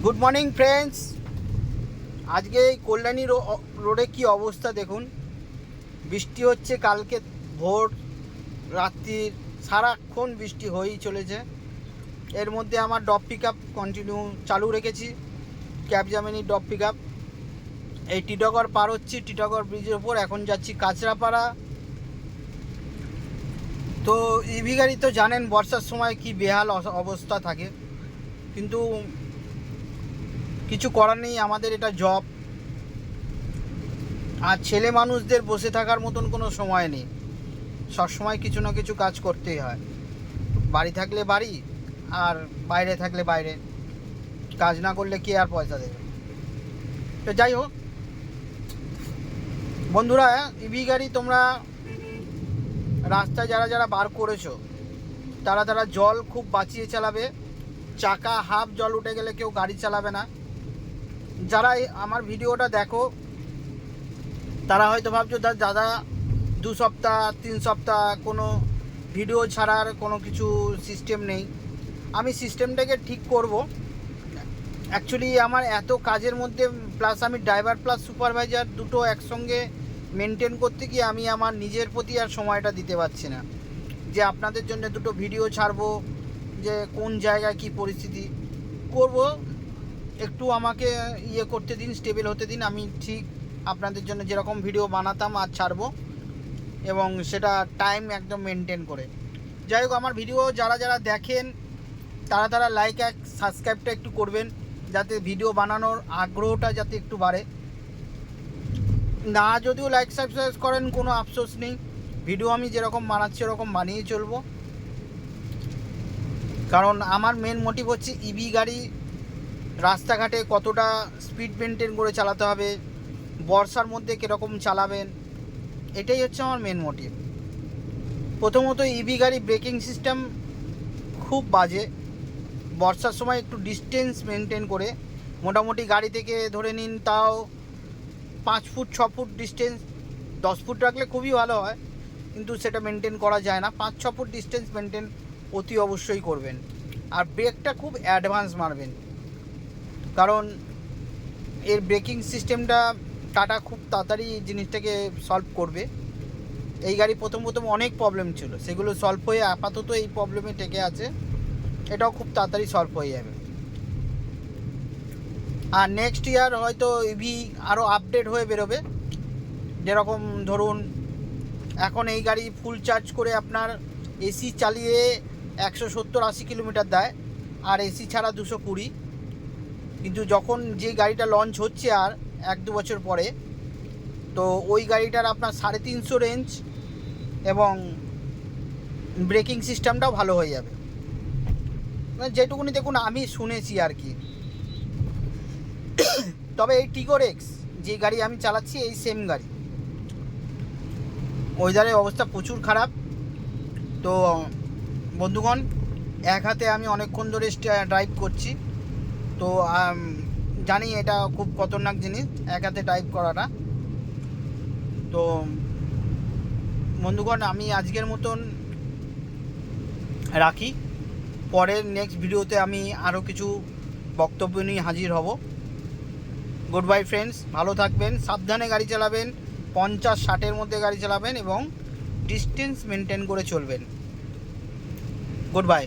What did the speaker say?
Good morning friends. আজকে এই কল্যাণী রোডে কি অবস্থা দেখুন। বৃষ্টি হচ্ছে কালকে ভোর রাত্রির সারাক্ষণ বৃষ্টি হয়েই চলেছে। এর মধ্যে আমার ড্রপ পিক আপ কন্টিনিউ চালু রেখেছি, ক্যাবজামিনি ড্রপ পিক আপ। এই টিটাগড় পার হচ্ছি, টিটাগড় ব্রিজের ওপর। এখন যাচ্ছি কাঁচরাপাড়া। তো ইভি গাড়ি তো জানেন বর্ষার সময় কি বেহাল অবস্থা থাকে, কিন্তু কিছু করার নেই, আমাদের এটা জব। আর ছেলে মানুষদের বসে থাকার মতন কোনো সময় নেই, সবসময় কিছু না কিছু কাজ করতেই হয়। বাড়ি থাকলে বাড়ি, আর বাইরে থাকলে বাইরে। কাজ না করলে কে আর পয়সা দেবে। তো যাই হোক বন্ধুরা, ইভি গাড়ি তোমরা রাস্তায় যারা যারা বার করেছো তারা জল খুব বাঁচিয়ে চালাবে। চাকা হাফ জল উঠে গেলে কেউ গাড়ি চালাবে না। যারা আমার ভিডিওটা দেখো তারা হয়তো ভাবছো দাদা 2 সপ্তাহ 3 সপ্তাহ কোনো ভিডিও ছাড়ার কোনো কিছু সিস্টেম নেই। আমি সিস্টেমটাকে ঠিক করব। অ্যাকচুয়ালি আমার এত কাজের মধ্যে প্লাস আমি ড্রাইভার প্লাস সুপারভাইজার দুটো একসঙ্গে মেনটেন করতে গিয়ে আমি আমার নিজের প্রতি আর সময়টা দিতে পারছি না, যে আপনাদের জন্য দুটো ভিডিও ছাড়বো, যে কোন জায়গায় কি পরিস্থিতি করব। একটু আমাকে করতে দিন, স্টেবল হতে দিন। আমি ঠিক আপনাদের জন্য যেরকম ভিডিও বানাতাম আর ছাড়বো, এবং সেটা টাইম একদম মেনটেন করে। যাই হোক, আমার ভিডিও যারা যারা দেখেন তারা লাইক আর সাবস্ক্রাইবটা একটু করবেন, যাতে ভিডিও বানানোর আগ্রহটা যাতে একটু বাড়ে। না যদিও লাইক সাবস্ক্রাইব করেন কোনো আফসোস নেই, ভিডিও আমি যেরকম বানাচ্ছি ওরকম বানিয়ে চলবো। কারণ আমার মেন মোটিভ হচ্ছে ইভি গাড়ি রাস্তাঘাটে কতটা স্পিড মেনটেন করে চালাতে হবে, বর্ষার মধ্যে কীরকম চালাবেন, এটাই হচ্ছে আমার মেন মোটিভ। প্রথমত ইভি গাড়ি ব্রেকিং সিস্টেম খুব বাজে। বর্ষার সময় একটু ডিস্টেন্স মেনটেন করে, মোটামুটি গাড়ি থেকে ধরে নিন তাও 5 ফুট 6 ফুট ডিস্টেন্স, 10 ফুট রাখলে খুবই ভালো হয়, কিন্তু সেটা মেনটেন করা যায় না। 5-6 ফুট ডিস্টেন্স মেনটেন অতি অবশ্যই করবেন। আর ব্রেকটা খুব অ্যাডভান্স মারবেন, কারণ এর ব্রেকিং সিস্টেমটা টাটা খুব তাড়াতাড়ি জিনিসটাকে সলভ করবে। এই গাড়ি প্রথম অনেক প্রবলেম ছিল, সেগুলো সলভ হয়ে আপাতত এই প্রবলেমে টেকে আছে। এটাও খুব তাড়াতাড়ি সলভ হয়ে যাবে। আর নেক্সট ইয়ার হয়তো ইভি আরও আপডেট হয়ে বেরোবে। যেরকম ধরুন এখন এই গাড়ি ফুল চার্জ করে আপনার এসি চালিয়ে 170-80 কিলোমিটার দেয়, আর এসি ছাড়া 220। কিন্তু যখন যে গাড়িটা লঞ্চ হচ্ছে আর 1-2 বছর পরে, তো ওই গাড়িটার আপনার 350 রেঞ্জ এবং ব্রেকিং সিস্টেমটাও ভালো হয়ে যাবে, যেটুকুনি দেখুন আমি শুনেছি আর কি। তবে এই টিগর এক্স যে গাড়ি আমি চালাচ্ছি এই সেম গাড়ি, ওয়েদারের অবস্থা প্রচুর খারাপ। তো বন্ধুগণ, এক হাতে আমি অনেকক্ষণ ধরে ড্রাইভ করছি, তো জানি এটা খুব খতরনাক জিনিস এক হাতে ড্রাইভ করাটা। তো বন্ধুগণ, আমি আজকের মতন রাখি। পরের নেক্সট ভিডিওতে আমি আরও কিছু বক্তব্য নিয়ে হাজির হব। গুড বাই ফ্রেন্ডস, ভালো থাকবেন, সাবধানে গাড়ি চালাবেন, 50-60-এর মধ্যে গাড়ি চালাবেন এবং ডিস্টেন্স মেনটেন করে চলবেন। Good bye.